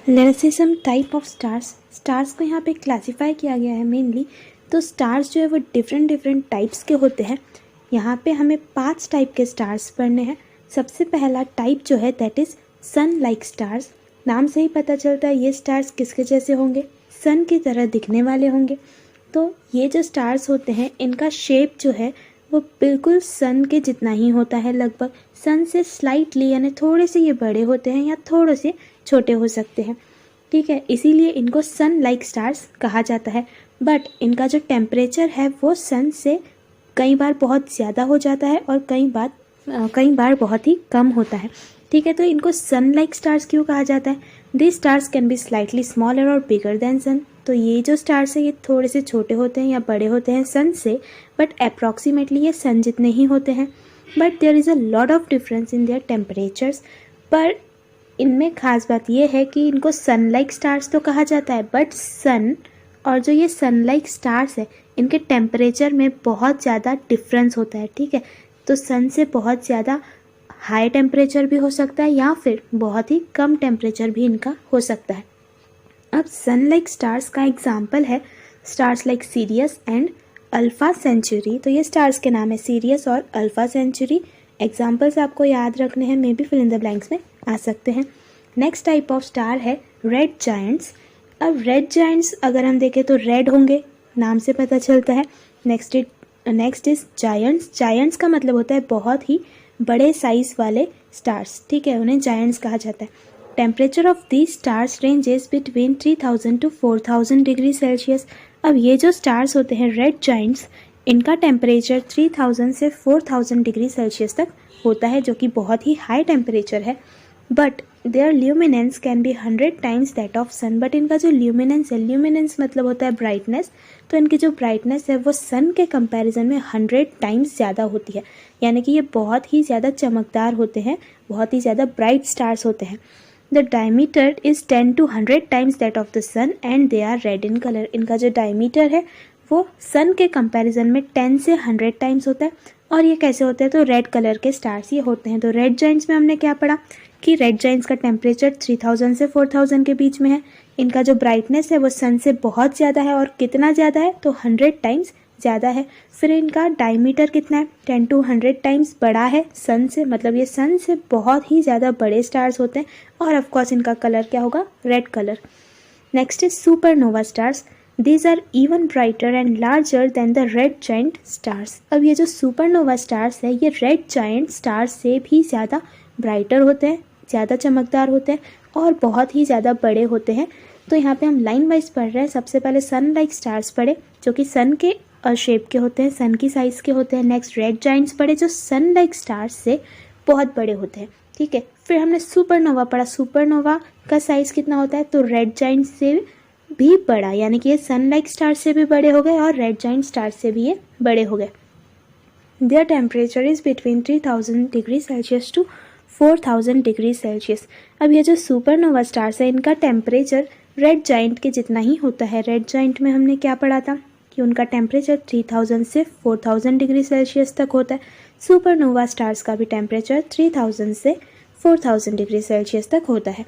Let's see some type of stars. Stars को यहाँ पे क्लासीफाई किया गया है मेनली। तो स्टार्स जो है वो डिफरेंट डिफरेंट टाइप्स के होते हैं। यहाँ पे हमें 5 टाइप के स्टार्स पढ़ने हैं। सबसे पहला टाइप जो है that is sun like stars. नाम से ही पता चलता है ये स्टार्स किसके जैसे होंगे, सन की तरह दिखने वाले होंगे। तो ये जो स्टार्स होते हैं इनका शेप जो है वो बिल्कुल सन के जितना ही होता है, लगभग सन से स्लाइटली यानी थोड़े से ये बड़े होते हैं या थोड़े से छोटे हो सकते हैं। ठीक है, इसीलिए इनको सन लाइक स्टार्स कहा जाता है। बट इनका जो टेम्परेचर है वो सन से कई बार बहुत ज़्यादा हो जाता है और कई बार बहुत ही कम होता है। ठीक है, तो इनको सन लाइक स्टार्स क्यों कहा जाता है? This stars can be slightly smaller और बिगर देन सन। तो ये जो स्टार्स है ये थोड़े से छोटे होते हैं या बड़े होते हैं सन से, बट अप्रॉक्सीमेटली ये सन जितने ही होते हैं। But there is a lot of difference in their temperatures. पर इनमें खास बात यह है कि इनको सन लाइक स्टार्स तो कहा जाता है, बट सन और जो ये सन लाइक स्टार्स है इनके टेम्परेचर में बहुत ज़्यादा डिफरेंस होता है। ठीक है, तो सन से बहुत ज़्यादा हाई टेम्परेचर भी हो सकता है या फिर बहुत ही कम टेम्परेचर भी इनका हो सकता है। अब सन लाइक स्टार्स का एग्जाम्पल है stars like Sirius and Alpha Centauri. तो ये स्टार्स के नाम है सीरियस और अल्फा सेंचुरी। एग्जाम्पल्स आपको याद रखने हैं, may be fill in the blanks में आ सकते हैं। नेक्स्ट टाइप ऑफ स्टार है रेड जायंट्स। अब रेड जायंट्स अगर हम देखें तो रेड होंगे, नाम से पता चलता है। Next is giants. जायंट्स का मतलब होता है बहुत ही बड़े साइज वाले स्टार्स। ठीक है, उन्हें जायंट्स कहा जाता है। Temperature of these stars ranges between 3000 to 4000 degree Celsius. अब ये जो स्टार्स होते हैं रेड जायंट्स, इनका टेम्परेचर 3000 से 4000 डिग्री सेल्सियस तक होता है, जो कि बहुत ही हाई टेम्परेचर है। But their luminance can be 100 times that of sun. But इनका जो ल्यूमिनेंस है, ल्यूमिनेंस मतलब होता है ब्राइटनेस, तो इनकी जो ब्राइटनेस है वो सन के कंपैरिजन में 100 टाइम्स ज़्यादा होती है। यानी कि ये बहुत ही ज़्यादा चमकदार होते हैं, बहुत ही ज़्यादा ब्राइट स्टार्स होते हैं। The diameter is 10 to 100 times that of the sun and they are red in colour. इनका जो डायमीटर है वो सन के कंपैरिजन में 10 से 100 टाइम्स होता है। और ये कैसे होते हैं? तो रेड कलर के स्टार्स ये होते हैं। तो रेड जायंट्स में हमने क्या पढ़ा कि रेड जायंट्स का टेम्परेचर 3000 से 4000 के बीच में है। इनका जो ब्राइटनेस है वो सन से बहुत ज़्यादा है, और कितना ज़्यादा है? तो 100 टाइम्स ज़्यादा है। फिर इनका डायमीटर कितना है? 10 to 100 टाइम्स बड़ा है सन से, मतलब ये सन से बहुत ही ज़्यादा बड़े स्टार्स होते हैं। और ऑफकोर्स इनका कलर क्या होगा? Red colour. Next is supernova stars. These are even brighter and larger than the red giant stars. अब ये जो सुपरनोवा स्टार्स है ये रेड जायंट स्टार्स से भी ज़्यादा ब्राइटर होते हैं, ज़्यादा चमकदार होते हैं और बहुत ही ज़्यादा बड़े होते हैं। तो यहाँ पे हम लाइन वाइज पढ़ रहे हैं। सबसे पहले सन लाइक स्टार्स पढ़े जो कि सन के शेप के होते हैं, सन की साइज़ के होते हैं। नेक्स्ट रेड जायंट्स पढ़े जो सन लाइक स्टार्स से बहुत बड़े होते हैं। ठीक है, फिर हमने सुपरनोवा पढ़ा। सुपरनोवा का साइज़ कितना होता है? तो रेड जायंट से भी बड़ा, यानी कि ये सन लाइक स्टार से भी बड़े हो गए और रेड जायंट स्टार से भी ये बड़े हो गए। Their temperature is between 3000 degree Celsius to 4000 degree Celsius. अब ये जो सुपरनोवा स्टार्स है इनका टेम्परेचर रेड जायंट के जितना ही होता है। रेड जायंट में हमने क्या पढ़ा था कि उनका टेम्परेचर 3000 से 4000 डिग्री सेल्सियस तक होता है। सुपरनोवा स्टार्स का भी टेम्परेचर 3000 से 4000 डिग्री सेल्सियस तक होता है।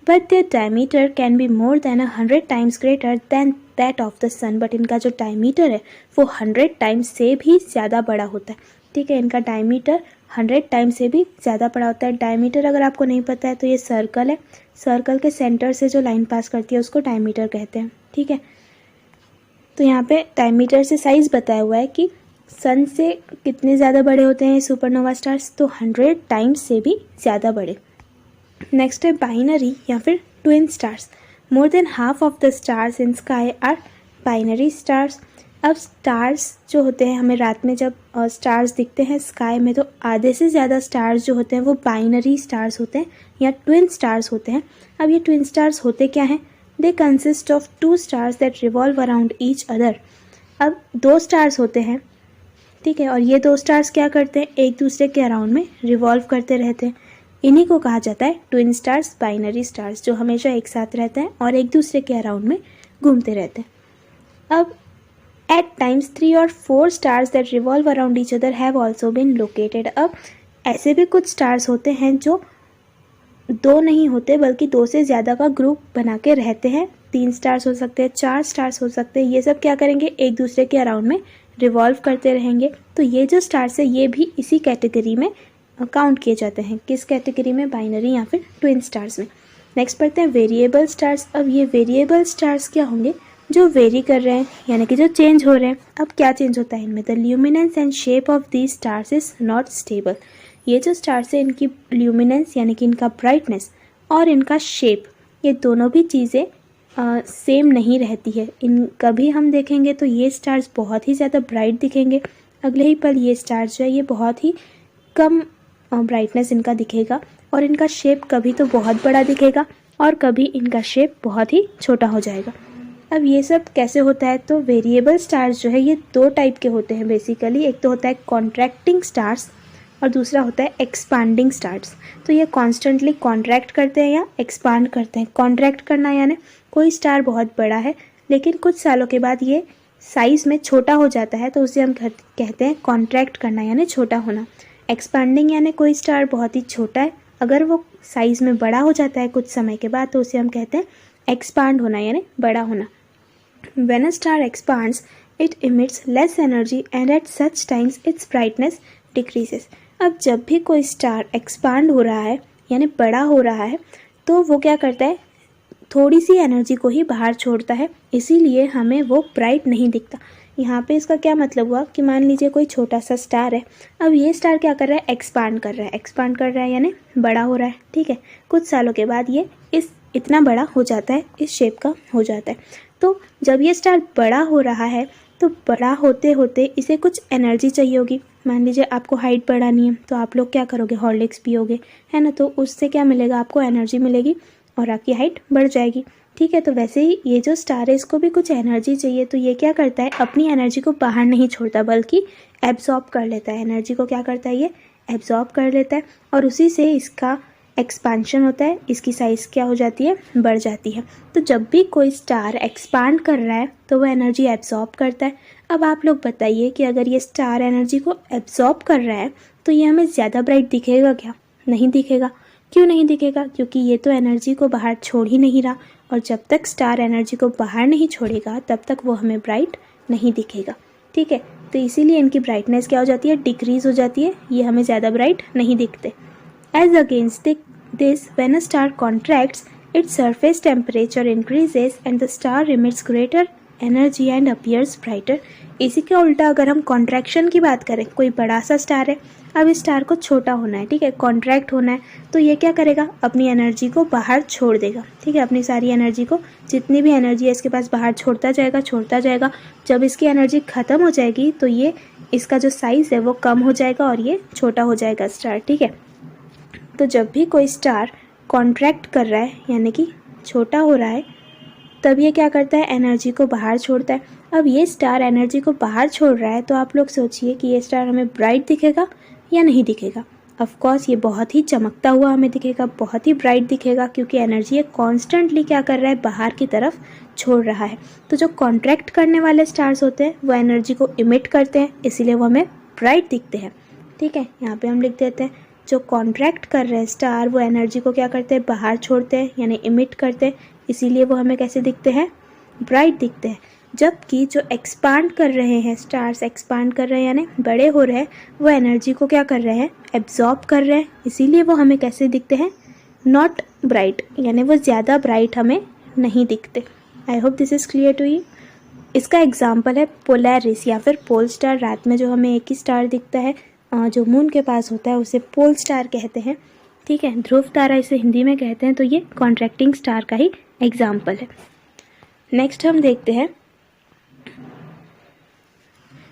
But their diameter can be more than 100 times greater than that of the sun. But इनका जो diameter है वो 100 टाइम्स से भी ज़्यादा बड़ा होता है। ठीक है, इनका diameter 100 टाइम्स से भी ज़्यादा बड़ा होता है। diameter अगर आपको नहीं पता है तो ये सर्कल है, सर्कल के सेंटर से जो लाइन पास करती है उसको diameter कहते हैं। ठीक है, तो यहाँ पे diameter से साइज़ बताया हुआ है कि सन से कितने ज़्यादा बड़े होते हैं सुपरनोवा स्टार्स, तो 100 टाइम्स से भी ज़्यादा बड़े। नेक्स्ट है बाइनरी या फिर twin stars. More than half of the stars in sky are binary stars. अब स्टार्स जो होते हैं, हमें रात में जब स्टार्स दिखते हैं स्काई में, तो आधे से ज़्यादा स्टार्स जो होते हैं वो बाइनरी स्टार्स होते हैं या ट्विन स्टार्स होते हैं। अब ये ट्विन स्टार्स होते क्या हैं? They consist of 2 stars that revolve around each other. अब 2 स्टार्स होते हैं, ठीक है, और ये 2 स्टार्स क्या करते हैं? एक दूसरे के अराउंड में रिवॉल्व करते रहते हैं। इन्हीं को कहा जाता है ट्विन स्टार्स, बाइनरी स्टार्स, जो हमेशा एक साथ रहते हैं और एक दूसरे के अराउंड में घूमते रहते हैं। अब एट टाइम्स 3 और 4 stars that revolve around each other have also been located. अब ऐसे भी कुछ स्टार्स होते हैं जो दो नहीं होते बल्कि दो से ज़्यादा का ग्रुप बना के रहते हैं। 3 स्टार्स हो सकते हैं, 4 स्टार्स हो सकते हैं। ये सब क्या करेंगे, एक दूसरे के अराउंड में रिवॉल्व करते रहेंगे। तो ये जो स्टार्स है ये भी इसी कैटेगरी में काउंट किए जाते हैं। किस कैटेगरी में, बाइनरी या फिर ट्विन स्टार्स में। नेक्स्ट पढ़ते हैं वेरिएबल स्टार्स। अब ये वेरिएबल स्टार्स क्या होंगे, जो वेरी कर रहे हैं यानी कि जो चेंज हो रहे हैं। अब क्या चेंज होता है इनमें, the luminance and shape of these stars is not stable. ये जो स्टार्स है इनकी ल्यूमिनेंस यानी कि इनका ब्राइटनेस और इनका शेप, ये दोनों भी चीज़ें सेम नहीं रहती है। इन कभी हम देखेंगे तो ये स्टार्स बहुत ही ज़्यादा ब्राइट दिखेंगे, अगले ही पल ये स्टार्स जो है ये बहुत ही कम ब्राइटनेस इनका दिखेगा, और इनका शेप कभी तो बहुत बड़ा दिखेगा और कभी इनका शेप बहुत ही छोटा हो जाएगा। अब ये सब कैसे होता है, तो वेरिएबल स्टार्स जो है ये दो टाइप के होते हैं बेसिकली। एक तो होता है कॉन्ट्रैक्टिंग स्टार्स और दूसरा होता है एक्सपांडिंग स्टार्स। तो ये कॉन्स्टेंटली कॉन्ट्रैक्ट करते हैं या एक्सपांड करते हैं। कॉन्ट्रैक्ट करना यानी कोई स्टार बहुत बड़ा है लेकिन कुछ सालों के बाद ये साइज़ में छोटा हो जाता है, तो उसे हम कहते हैं कॉन्ट्रैक्ट करना यानी छोटा होना। एक्सपांडिंग यानी कोई स्टार बहुत ही छोटा है, अगर वो साइज़ में बड़ा हो जाता है कुछ समय के बाद तो उसे हम कहते हैं एक्सपांड होना यानी बड़ा होना। When a star expands, it emits less energy and at such times its brightness decreases. अब जब भी कोई स्टार एक्सपांड हो रहा है यानी बड़ा हो रहा है तो वो क्या करता है, थोड़ी सी एनर्जी को ही बाहर छोड़ता है, इसीलिए हमें वो ब्राइट नहीं दिखता। यहाँ पे इसका क्या मतलब हुआ कि मान लीजिए कोई छोटा सा स्टार है, अब ये स्टार क्या कर रहा है, एक्सपांड कर रहा है। एक्सपांड कर रहा है यानी बड़ा हो रहा है, ठीक है। कुछ सालों के बाद ये इतना बड़ा हो जाता है, इस शेप का हो जाता है। तो जब ये स्टार बड़ा हो रहा है तो बड़ा होते होते इसे कुछ एनर्जी चाहिए होगी। मान लीजिए आपको हाइट बढ़ानी है तो आप लोग क्या करोगे, हॉर्लिक्स पियोगे, है ना। तो उससे क्या मिलेगा, आपको एनर्जी मिलेगी और आपकी हाइट बढ़ जाएगी, ठीक है। तो वैसे ही ये जो स्टार है इसको भी कुछ एनर्जी चाहिए, तो ये क्या करता है, अपनी एनर्जी को बाहर नहीं छोड़ता बल्कि एब्जॉर्ब कर लेता है। एनर्जी को क्या करता है, ये एब्जॉर्ब कर लेता है और उसी से इसका एक्सपांशन होता है, इसकी साइज़ क्या हो जाती है, बढ़ जाती है। तो जब भी कोई स्टार एक्सपांड कर रहा है तो वो एनर्जी एब्जॉर्ब करता है। अब आप लोग बताइए कि अगर ये स्टार एनर्जी को एब्जॉर्ब कर रहा है तो ये हमें ज़्यादा ब्राइट दिखेगा क्या, नहीं दिखेगा। क्यों नहीं दिखेगा, क्योंकि ये तो एनर्जी को बाहर छोड़ ही नहीं रहा, और जब तक स्टार एनर्जी को बाहर नहीं छोड़ेगा तब तक वो हमें ब्राइट नहीं दिखेगा, ठीक है। तो इसीलिए इनकी ब्राइटनेस क्या हो जाती है, डिक्रीज़ हो जाती है, ये हमें ज़्यादा ब्राइट नहीं दिखते। As against this, when a star contracts, its surface temperature increases and the star emits greater energy and appears brighter. इसी के उल्टा अगर हम कॉन्ट्रैक्शन की बात करें, कोई बड़ा सा स्टार है, अब इस स्टार को छोटा होना है, ठीक है, कॉन्ट्रैक्ट होना है, तो ये क्या करेगा, अपनी एनर्जी को बाहर छोड़ देगा, ठीक है। अपनी सारी एनर्जी को, जितनी भी एनर्जी है इसके पास, बाहर छोड़ता जाएगा। जब इसकी एनर्जी ख़त्म हो जाएगी तो ये इसका जो साइज़ है वो कम हो जाएगा और ये छोटा हो जाएगा स्टार, ठीक है। तो जब भी कोई स्टार कॉन्ट्रैक्ट कर रहा है यानी कि छोटा हो रहा है तब ये क्या करता है, एनर्जी को बाहर छोड़ता है। अब ये स्टार एनर्जी को बाहर छोड़ रहा है तो आप लोग सोचिए कि ये स्टार हमें ब्राइट दिखेगा या नहीं दिखेगा। ऑफ कोर्स ये बहुत ही चमकता हुआ हमें दिखेगा, बहुत ही ब्राइट दिखेगा, क्योंकि एनर्जी ये कॉन्स्टेंटली क्या कर रहा है, बाहर की तरफ छोड़ रहा है। तो जो कॉन्ट्रैक्ट करने वाले स्टार्स होते हैं वो एनर्जी को इमिट करते हैं, इसीलिए वो हमें ब्राइट दिखते हैं, ठीक है। यहाँ पे हम लिख देते हैं, जो कॉन्ट्रैक्ट कर रहे हैं स्टार वो एनर्जी को क्या करते हैं, बाहर छोड़ते हैं यानी इमिट करते हैं, इसीलिए वो हमें कैसे दिखते हैं, ब्राइट दिखते हैं। जबकि जो एक्सपांड कर रहे हैं, स्टार्स एक्सपांड कर रहे हैं यानी बड़े हो रहे हैं, वो एनर्जी को क्या कर रहे हैं, एब्जॉर्ब कर रहे हैं, इसीलिए वो हमें कैसे दिखते हैं, नॉट ब्राइट, यानी वो ज़्यादा ब्राइट हमें नहीं दिखते। I hope this is clear to you. इसका एग्जाम्पल है पोलैरिस या फिर पोल स्टार। रात में जो हमें एक ही स्टार दिखता है जो मून के पास होता है उसे पोल स्टार कहते हैं, ठीक है। ध्रुव तारा इसे हिंदी में कहते हैं। तो ये कॉन्ट्रैक्टिंग स्टार का ही एग्जाम्पल है। नेक्स्ट हम देखते हैं,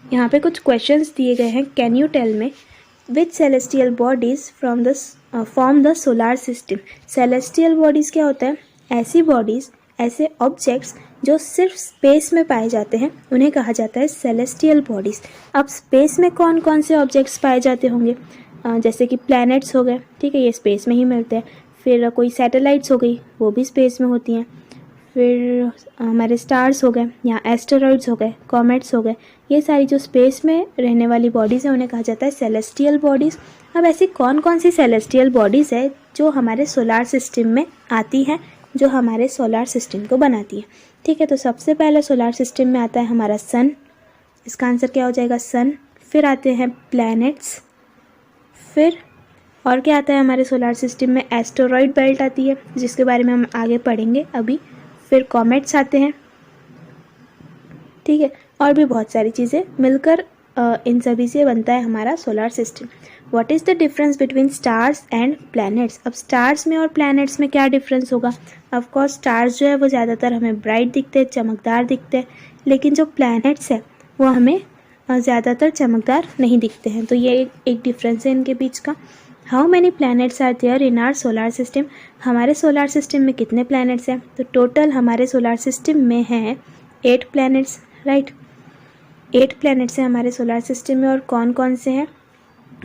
यहाँ पे कुछ क्वेश्चंस दिए गए हैं। Can you tell me which celestial bodies form the solar system. Celestial bodies क्या होता है, ऐसी बॉडीज़, ऐसे ऑब्जेक्ट्स जो सिर्फ स्पेस में पाए जाते हैं उन्हें कहा जाता है सेलेस्टियल बॉडीज़। अब स्पेस में कौन कौन से ऑब्जेक्ट्स पाए जाते होंगे, जैसे कि प्लैनेट्स हो गए, ठीक है, ये स्पेस में ही मिलते हैं। फिर कोई सैटेलाइट्स हो गई, वो भी स्पेस में होती हैं। फिर हमारे स्टार्स हो गए, यहाँ एस्टेरॉइड्स हो गए, कॉमेट्स हो गए, ये सारी जो स्पेस में रहने वाली बॉडीज़ हैं उन्हें कहा जाता है सेलेस्टियल बॉडीज़। अब ऐसी कौन कौन सी सेलेस्टियल बॉडीज़ है जो हमारे सोलार सिस्टम में आती हैं, जो हमारे सोलार सिस्टम को बनाती है? ठीक है, तो सबसे पहले सोलार सिस्टम में आता है हमारा सन, इसका आंसर क्या हो जाएगा सन। फिर आते हैं प्लैनेट्स, फिर और क्या आता है हमारे सोलार सिस्टम में? एस्टेरॉइड बेल्ट आती है जिसके बारे में हम आगे पढ़ेंगे अभी। फिर कॉमेट्स आते हैं, ठीक है, और भी बहुत सारी चीज़ें मिलकर इन सभी से बनता है हमारा solar system. What is the difference between stars and planets? अब स्टार्स में और प्लैनेट्स में क्या डिफरेंस होगा? ऑफ कोर्स स्टार्स जो है वो ज़्यादातर हमें ब्राइट दिखते हैं, चमकदार दिखते हैं, लेकिन जो प्लैनेट्स है वो हमें ज़्यादातर चमकदार नहीं दिखते हैं। तो ये एक डिफरेंस है इनके बीच का। How many planets are there in our solar system? हमारे सोलार सिस्टम में कितने प्लैनेट्स हैं? तो टोटल हमारे सोलार सिस्टम में हैं 8 प्लैनेट्स, राइट। 8 प्लैनेट्स हैं हमारे सोलार सिस्टम में। और कौन कौन से हैं?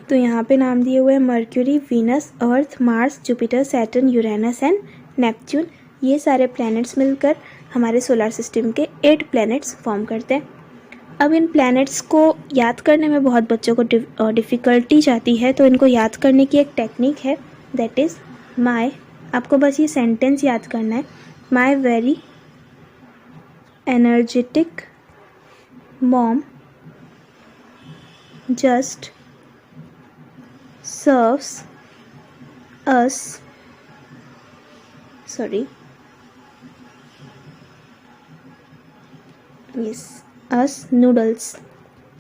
तो यहाँ पे नाम दिए हुए हैं Mercury, Venus, earth, Mars, Jupiter, Saturn, Uranus and Neptune. ये सारे प्लैनेट्स मिलकर हमारे सोलार सिस्टम के 8 प्लैनेट्स फॉर्म करते हैं। अब इन प्लैनेट्स को याद करने में बहुत बच्चों को डिफ़िकल्टी जाती है, तो इनको याद करने की एक टेक्निक है, दैट इज़ माई। आपको बस ये सेंटेंस याद करना है, my very energetic mom just serves us us noodles.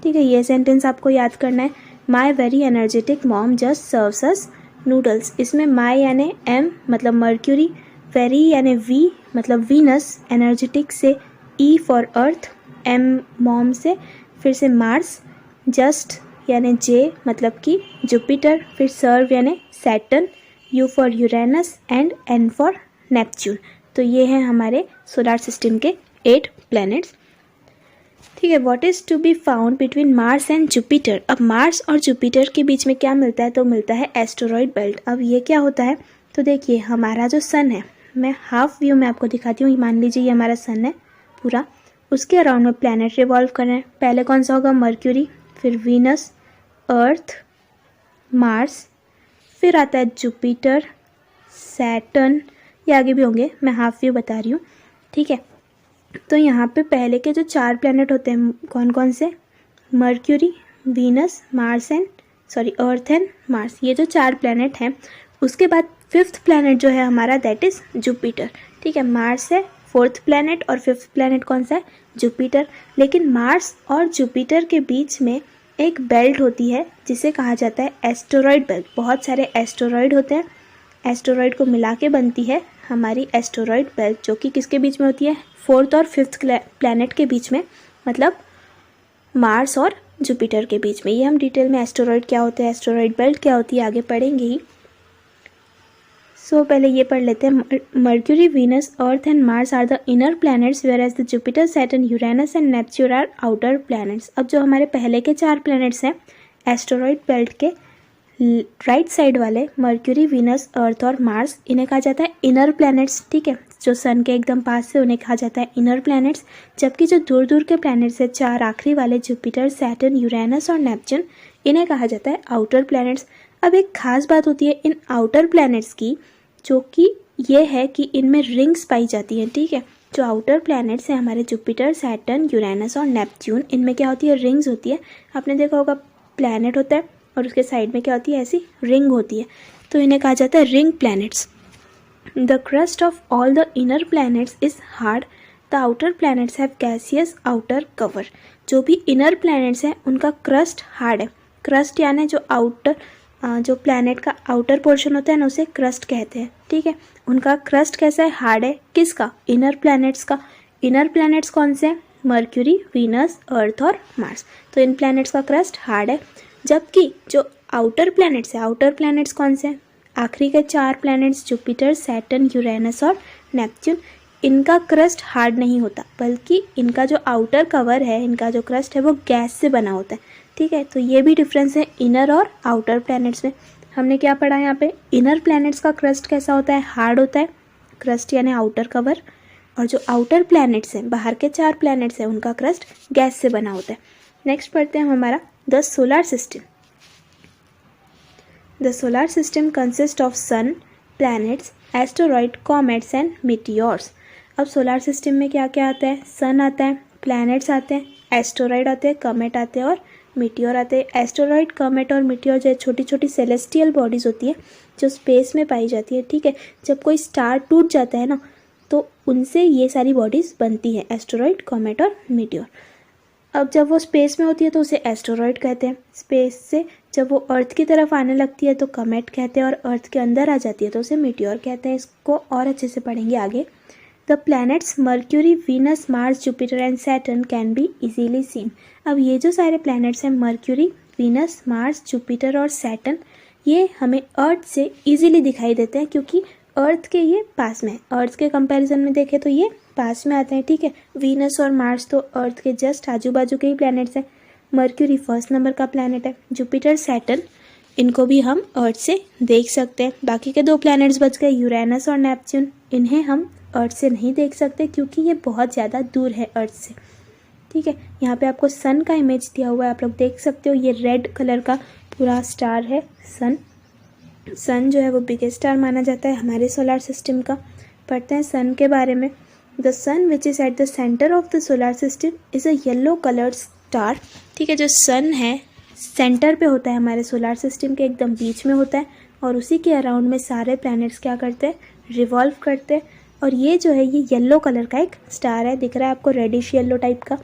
ठीक है, ये सेंटेंस आपको याद करना है, my very energetic mom just serves us noodles. इसमें माई यानी एम मतलब मर्क्यूरी, वेरी यानी वी मतलब वीनस, एनर्जेटिक से E for Earth, M mom से, फिर से मार्स, जस्ट यानी जे मतलब कि जुपिटर, फिर सर्व यानी Saturn, U for Uranus and N for Neptune. तो ये हैं हमारे सोलार सिस्टम के 8 प्लैनेट्स। ठीक है, what is to be found between Mars and Jupiter? अब मार्स और जुपिटर के बीच में क्या मिलता है? तो मिलता है एस्टेरॉइड बेल्ट। अब ये क्या होता है? तो देखिए हमारा जो सन है, मैं हाफ व्यू में आपको दिखाती हूँ। मान लीजिए ये हमारा सन है पूरा, उसके अराउंड में प्लैनेट रिवॉल्व कर रहे हैं। पहले कौन सा होगा? मर्क्यूरी, फिर वीनस, अर्थ, मार्स, फिर आता है जुपिटर, सैटर्न, ये आगे भी होंगे, मैं हाफ व्यू बता रही हूँ। ठीक है, तो यहाँ पे पहले के जो 4 प्लैनेट होते हैं कौन कौन से? Mercury, Venus, Mars and earth and Mars, ये जो 4 प्लैनेट हैं। उसके बाद 5th प्लैनेट जो है हमारा दैट इज़ जुपिटर। ठीक है, मार्स है 4th प्लैनेट और 5th प्लैनेट कौन सा है? जुपिटर। लेकिन मार्स और जुपिटर के बीच में एक बेल्ट होती है जिसे कहा जाता है एस्टेरॉइड बेल्ट। बहुत सारे एस्टेरॉइड होते हैं, एस्टेरॉइड को मिला के बनती है हमारी एस्टेरॉइड बेल्ट, जो कि किसके बीच में होती है? 4th और 5th प्लैनेट के बीच में, मतलब मार्स और जुपिटर के बीच में। ये हम डिटेल में एस्टेरॉइड क्या होते हैं, एस्टेरॉइड बेल्ट क्या होती है, आगे पढ़ेंगे ही। पहले ये पढ़ लेते हैं। Mercury, Venus, Earth and Mars are the inner planets, whereas the Jupiter, Saturn, Uranus and Neptune are outer planets. अब जो हमारे पहले के 4 प्लैनेट्स हैं एस्टेरॉइड बेल्ट के राइट साइड वाले, मर्क्यूरी, वीनस, अर्थ और मार्स, इन्हें कहा जाता है इनर प्लैनेट्स। ठीक है, जो सन के एकदम पास से उन्हें कहा जाता है इनर प्लैनेट्स। जबकि जो दूर दूर के प्लैनेट्स है 4 आखिरी वाले, जुपिटर, सैटर्न, यूरेनस और नेपच्यून, इन्हें कहा जाता है आउटर प्लैनेट्स। अब एक खास बात होती है इन आउटर प्लैनेट्स की, जो कि ये है कि इनमें रिंग्स पाई जाती हैं। ठीक है, जो आउटर प्लैनेट्स हैं हमारे जुपिटर, सैटर्न, यूरेनस और नेपच्यून, इनमें क्या होती है? रिंग्स होती है। आपने देखा होगा प्लैनेट होता है और उसके साइड में क्या होती है? ऐसी रिंग होती है, तो इन्हें कहा जाता है ring planets. The crust of all the inner planets is hard, the outer planets have gaseous outer cover. जो भी इनर प्लैनेट्स हैं उनका क्रस्ट हार्ड है। क्रस्ट यानी जो आउटर, जो प्लैनेट का आउटर पोर्शन होता है ना, उसे क्रस्ट कहते हैं। ठीक है, उनका क्रस्ट कैसा है? हार्ड है। किसका? इनर प्लैनेट्स का। इनर प्लैनेट्स कौन से हैं? मर्क्यूरी, वीनस, अर्थ और मार्स। तो इन प्लैनेट्स का क्रस्ट हार्ड है। जबकि जो आउटर प्लैनेट्स है, आउटर प्लैनेट्स कौन से हैं? आखिरी के 4 प्लैनेट्स जुपिटर, सैटर्न, यूरेनस और नेपच्यून, इनका क्रस्ट हार्ड नहीं होता, बल्कि इनका जो आउटर कवर है, इनका जो क्रस्ट है वो गैस से बना होता है। ठीक है, तो ये भी डिफरेंस है इनर और आउटर प्लैनेट्स में। हमने क्या पढ़ा यहाँ पे? इनर प्लैनेट्स का क्रस्ट कैसा होता है? हार्ड होता है, क्रस्ट यानी आउटर कवर। और जो आउटर प्लैनेट्स हैं, बाहर के 4 प्लैनेट्स हैं, उनका क्रस्ट गैस से बना होता है। नेक्स्ट पढ़ते हैं हमारा the solar system. The solar system consist of sun, planets, asteroid, comets and meteors. अब सोलर सिस्टम में क्या क्या आता है? सन आता है, प्लैनेट्स आते हैं, एस्टेरॉइड आते हैं, कॉमेट आते हैं और मीटियोर आते हैं। एस्टेरॉइड, कॉमेट और मीटियोर जो छोटी छोटी सेलेस्टियल बॉडीज़ होती है जो स्पेस में पाई जाती है, ठीक है। जब कोई स्टार टूट जाता है ना, तो उनसे ये सारी बॉडीज़ बनती हैं, एस्टेरॉइड, कॉमेट और मीटियोर। अब जब वो स्पेस में होती है तो उसे एस्टेरॉइड कहते हैं। स्पेस से जब वो अर्थ की तरफ आने लगती है तो कॉमेट कहते हैं, और अर्थ के अंदर आ जाती है तो उसे मीटियोर कहते हैं। इसको और अच्छे से पढ़ेंगे आगे। The planets Mercury, Venus, Mars, Jupiter and Saturn can be easily seen. अब ये जो सारे प्लैनेट्स हैं, मर्क्यूरी, वीनस, मार्स, जुपिटर और सैटर्न, ये हमें अर्थ से इजीली दिखाई देते हैं क्योंकि अर्थ के ये पास में है। अर्थ के कंपैरिजन में देखें तो ये पास में आते हैं, ठीक है। वीनस और मार्स तो अर्थ के जस्ट आजू बाजू के ही प्लैनेट्स हैं। मर्क्यूरी फर्स्ट नंबर का प्लैनेट है। जुपिटर, सैटर्न, इनको भी हम अर्थ से देख सकते हैं। बाकी के 2 प्लैनेट्स बच गए, यूरेनस और नेपच्यून। इन्हें हम अर्थ से नहीं देख सकते क्योंकि ये बहुत ज़्यादा दूर है अर्थ से, ठीक है। यहाँ पे आपको सन का इमेज दिया हुआ है, आप लोग देख सकते हो। ये रेड कलर का पूरा स्टार है सन। सन जो है वो बिगेस्ट स्टार माना जाता है हमारे सोलर सिस्टम का। पढ़ते हैं सन के बारे में। The sun which is at the centre of the solar system is a yellow coloured star, ठीक है। जो सन है सेंटर पे होता है हमारे सोलर सिस्टम के, एकदम बीच में होता है, और उसी के अराउंड में सारे प्लैनेट्स क्या करते हैं? रिवॉल्व करते हैं। और ये जो है ये येलो कलर का एक स्टार है, दिख रहा है आपको, रेडिश येलो टाइप का।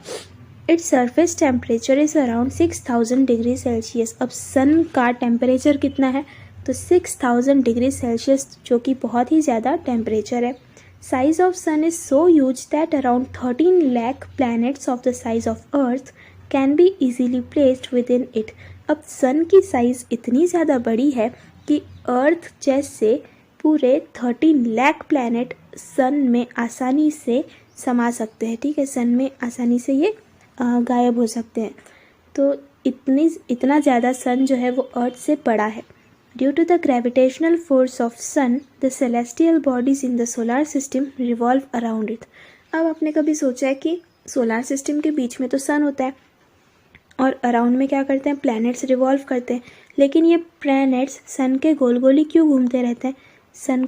Its surface temperature is around 6000 degree Celsius. अब सन का टेम्परेचर कितना है? तो 6000 डिग्री सेल्सियस, जो कि बहुत ही ज़्यादा टेम्परेचर है। Size of sun is so huge that around 13 lakh planets of the size of earth can be easily placed within it. अब सन की साइज़ इतनी ज़्यादा बड़ी है कि अर्थ जैसे पूरे 13 लाख प्लैनेट सन में आसानी से समा सकते हैं, ठीक है। सन में आसानी से ये गायब हो सकते हैं। तो इतना ज़्यादा सन जो है वो अर्थ से बड़ा है। Due to the gravitational force of sun, the celestial bodies in the solar system revolve around it. अब आपने कभी सोचा है कि सोलर सिस्टम के बीच में तो सन होता है और अराउंड में क्या करते हैं? प्लैनेट्स रिवॉल्व करते हैं। लेकिन ये प्लैनेट्स सन के गोल गोल ही क्यों घूमते रहते हैं? सन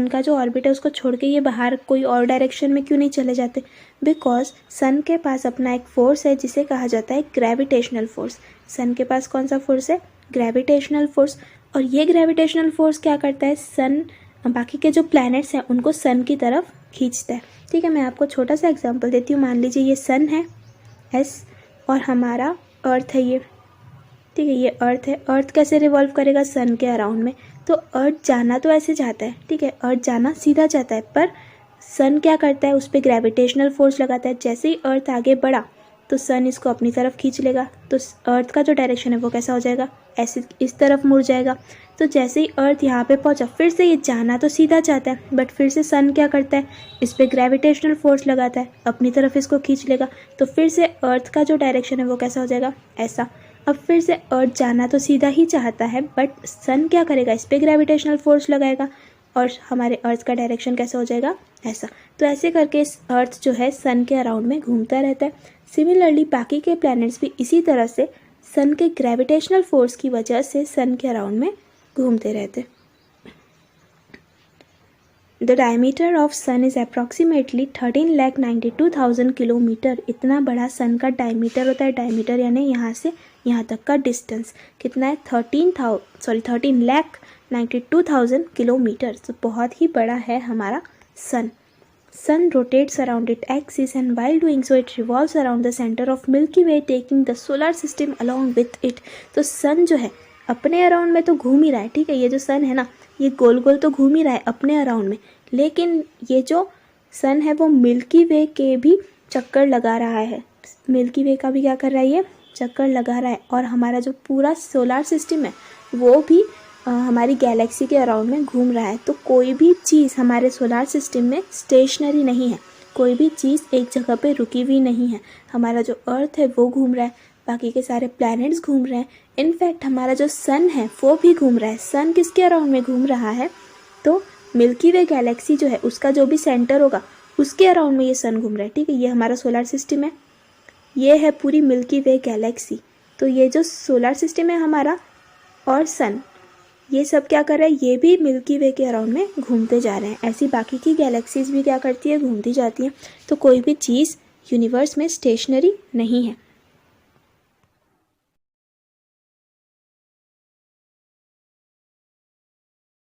का जो ऑर्बिट है उसको छोड़ के ये बाहर कोई और डायरेक्शन में क्यों नहीं चले जाते? बिकॉज सन के पास अपना एक फोर्स है जिसे कहा जाता है ग्रेविटेशनल फोर्स। सन के पास कौन सा फोर्स है? Gravitational force. और ये ग्रेविटेशनल फोर्स क्या करता है? सन, बाकी के जो प्लैनेट्स हैं उनको सन की तरफ खींचता है, ठीक है। मैं आपको छोटा सा एग्जांपल देती हूँ। मान लीजिए ये सन है एस और हमारा अर्थ है ये, ठीक है। ये अर्थ है। अर्थ कैसे रिवॉल्व करेगा? सन के अराउंड में। तो अर्थ जाना तो ऐसे जाता है, ठीक है, अर्थ जाना सीधा जाता है, पर सन क्या करता है? उस पर ग्रेविटेशनल फोर्स लगाता है। जैसे ही अर्थ आगे बढ़ा तो सन इसको अपनी तरफ खींच लेगा, तो अर्थ का जो डायरेक्शन है वो कैसा हो जाएगा? ऐसे इस तरफ मुड़ जाएगा। तो जैसे ही अर्थ यहाँ पे पहुँचा, फिर से ये जाना तो सीधा चाहता है, बट फिर से सन क्या करता है? इस पर ग्रेविटेशनल फोर्स लगाता है, अपनी तरफ इसको खींच लेगा। तो फिर से अर्थ का जो डायरेक्शन है वो कैसा हो जाएगा? ऐसा। अब फिर से अर्थ जाना तो सीधा ही चाहता है, बट सन क्या करेगा? इस पर ग्रेविटेशनल फोर्स लगाएगा और हमारे अर्थ का डायरेक्शन कैसा हो जाएगा? ऐसा। तो ऐसे करके अर्थ जो है सन के अराउंड में घूमता रहता है। सिमिलरली बाकी के प्लैनेट्स भी इसी तरह से सन के ग्रेविटेशनल फोर्स की वजह से सन के अराउंड में घूमते रहते। The diameter of sun is approximately 13,92,000 kilometre. इतना बड़ा सन का डायमीटर होता है। डायमीटर यानी यहाँ से यहाँ तक का डिस्टेंस कितना है? 13,92,000 किलोमीटर। तो बहुत ही बड़ा है हमारा सन। Sun rotates around its axis and while doing so it revolves around the center of Milky Way taking the solar system along with it। तो सन जो है अपने अराउंड में तो घूम ही रहा है, ठीक है। ये जो सन है ना, ये गोल गोल तो घूम ही रहा है अपने अराउंड में, लेकिन ये जो सन है वो मिल्की वे के भी चक्कर लगा रहा है। मिल्की वे का भी क्या कर रहा है? ये चक्कर लगा रहा है। और हमारा जो पूरा सोलर सिस्टम है वो भी हमारी गैलेक्सी के अराउंड में घूम रहा है। तो कोई भी चीज़ हमारे सोलर सिस्टम में स्टेशनरी नहीं है, कोई भी चीज़ एक जगह पे रुकी हुई नहीं है। हमारा जो अर्थ है वो घूम रहा है, बाकी के सारे प्लैनेट्स घूम रहे हैं। इनफैक्ट हमारा जो सन है वो भी घूम रहा है। सन किसके अराउंड में घूम रहा है? तो मिल्की वे गैलेक्सी जो है उसका जो भी सेंटर होगा उसके अराउंड में ये सन घूम रहा है, ठीक है। ये हमारा सोलर सिस्टम है, ये है पूरी मिल्की वे गैलेक्सी। तो ये जो सोलर सिस्टम है हमारा और सन, ये सब क्या कर रहा है, ये भी मिल्की वे के अराउंड में घूमते जा रहे हैं। ऐसी बाकी की गैलेक्सीज भी क्या करती है, घूमती जाती हैं। तो कोई भी चीज़ यूनिवर्स में स्टेशनरी नहीं है।